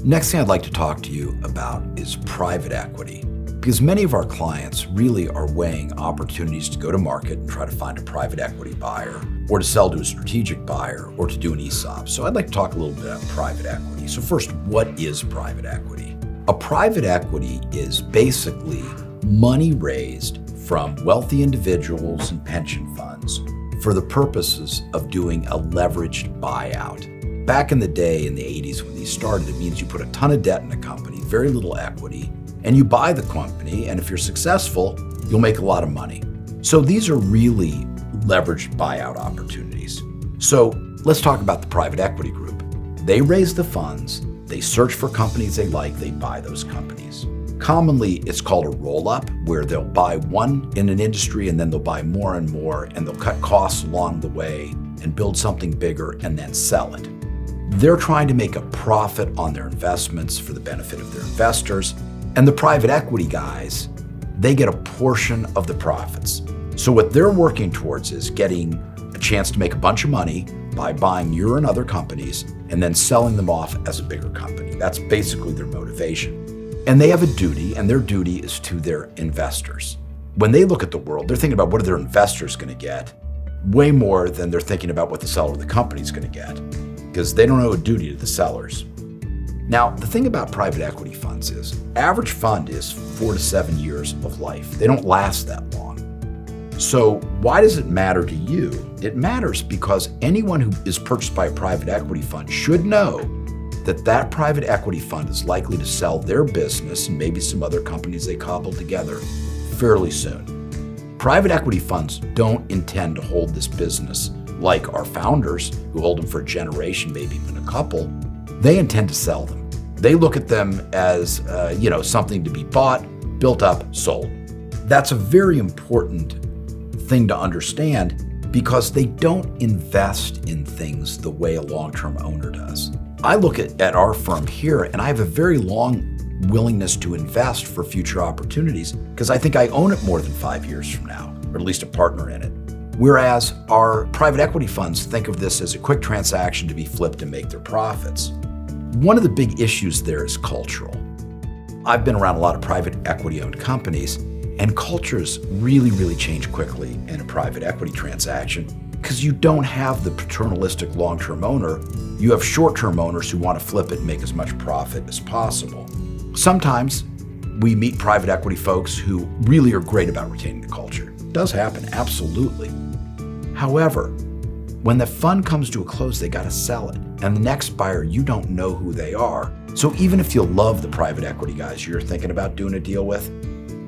Next thing I'd like to talk to you about is private equity, because many of our clients really are weighing opportunities to go to market and try to find a private equity buyer, or to sell to a strategic buyer, or to do an ESOP. So I'd like to talk a little bit about private equity. So first, what is private equity? A private equity is basically money raised from wealthy individuals and pension funds for the purposes of doing a leveraged buyout. Back in the day, in the 80s when these started, it means you put a ton of debt in a company, very little equity, and you buy the company, and if you're successful, you'll make a lot of money. So these are really leveraged buyout opportunities. So let's talk about the private equity group. They raise the funds, they search for companies they like, they buy those companies. Commonly, it's called a roll-up, where they'll buy one in an industry and then they'll buy more and more, and they'll cut costs along the way and build something bigger and then sell it. They're trying to make a profit on their investments for the benefit of their investors, and the private equity guys, they get a portion of the profits. So what they're working towards is getting a chance to make a bunch of money by buying your and other companies and then selling them off as a bigger company. That's basically their motivation. And they have a duty, and their duty is to their investors. When they look at the world, they're thinking about what are their investors going to get, way more than they're thinking about what the seller of the company is going to get, because they don't owe a duty to the sellers. Now, the thing about private equity funds is, average fund is 4 to 7 years of life. They don't last that long. So why does it matter to you? It matters because anyone who is purchased by a private equity fund should know that that private equity fund is likely to sell their business and maybe some other companies they cobbled together fairly soon. Private equity funds don't intend to hold this business like our founders, who hold them for a generation, maybe even a couple. They intend to sell them. They look at them as something to be bought, built up, sold. That's a very important thing to understand, because they don't invest in things the way a long-term owner does. I look at our firm here, and I have a very long willingness to invest for future opportunities because I think I own it more than 5 years from now, or at least a partner in it. Whereas our private equity funds think of this as a quick transaction to be flipped and make their profits. One of the big issues there is cultural. I've been around a lot of private equity-owned companies, and cultures really, really change quickly in a private equity transaction because you don't have the paternalistic long-term owner. You have short-term owners who want to flip it and make as much profit as possible. Sometimes we meet private equity folks who really are great about retaining the culture. It does happen, absolutely. However, when the fund comes to a close, they got to sell it. And the next buyer, you don't know who they are. So even if you love the private equity guys you're thinking about doing a deal with,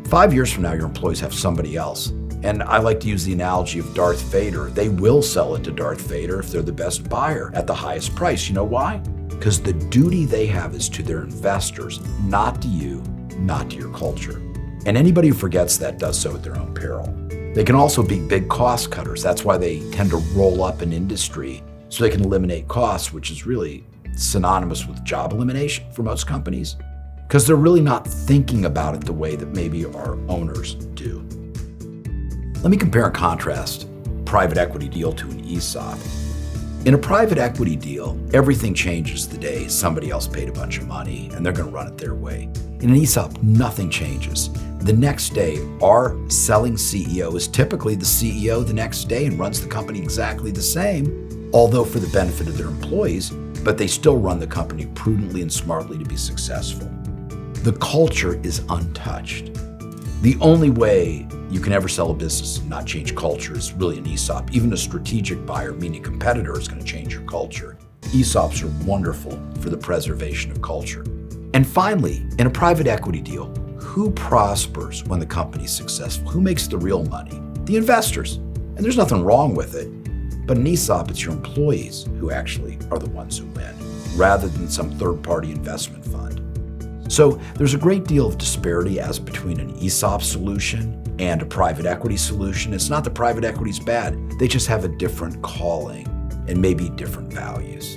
5 years from now, your employees have somebody else. And I like to use the analogy of Darth Vader. They will sell it to Darth Vader if they're the best buyer at the highest price. You know why? Because the duty they have is to their investors, not to you, not to your culture. And anybody who forgets that does so at their own peril. They can also be big cost cutters. That's why they tend to roll up an industry so they can eliminate costs, which is really synonymous with job elimination for most companies, because they're really not thinking about it the way that maybe our owners do. Let me compare and contrast private equity deal to an ESOP. In a private equity deal, everything changes the day somebody else paid a bunch of money and they're going to run it their way. In an ESOP, nothing changes. The next day, our selling CEO is typically the CEO the next day and runs the company exactly the same, although for the benefit of their employees, but they still run the company prudently and smartly to be successful. The culture is untouched. The only way you can ever sell a business and not change culture is really an ESOP. Even a strategic buyer, meaning a competitor, is going to change your culture. ESOPs are wonderful for the preservation of culture. And finally, in a private equity deal, who prospers when the company's successful? Who makes the real money? The investors. And there's nothing wrong with it. But in ESOP, it's your employees who actually are the ones who win, rather than some third-party investment fund. So there's a great deal of disparity as between an ESOP solution and a private equity solution. It's not that private equity's bad. They just have a different calling and maybe different values.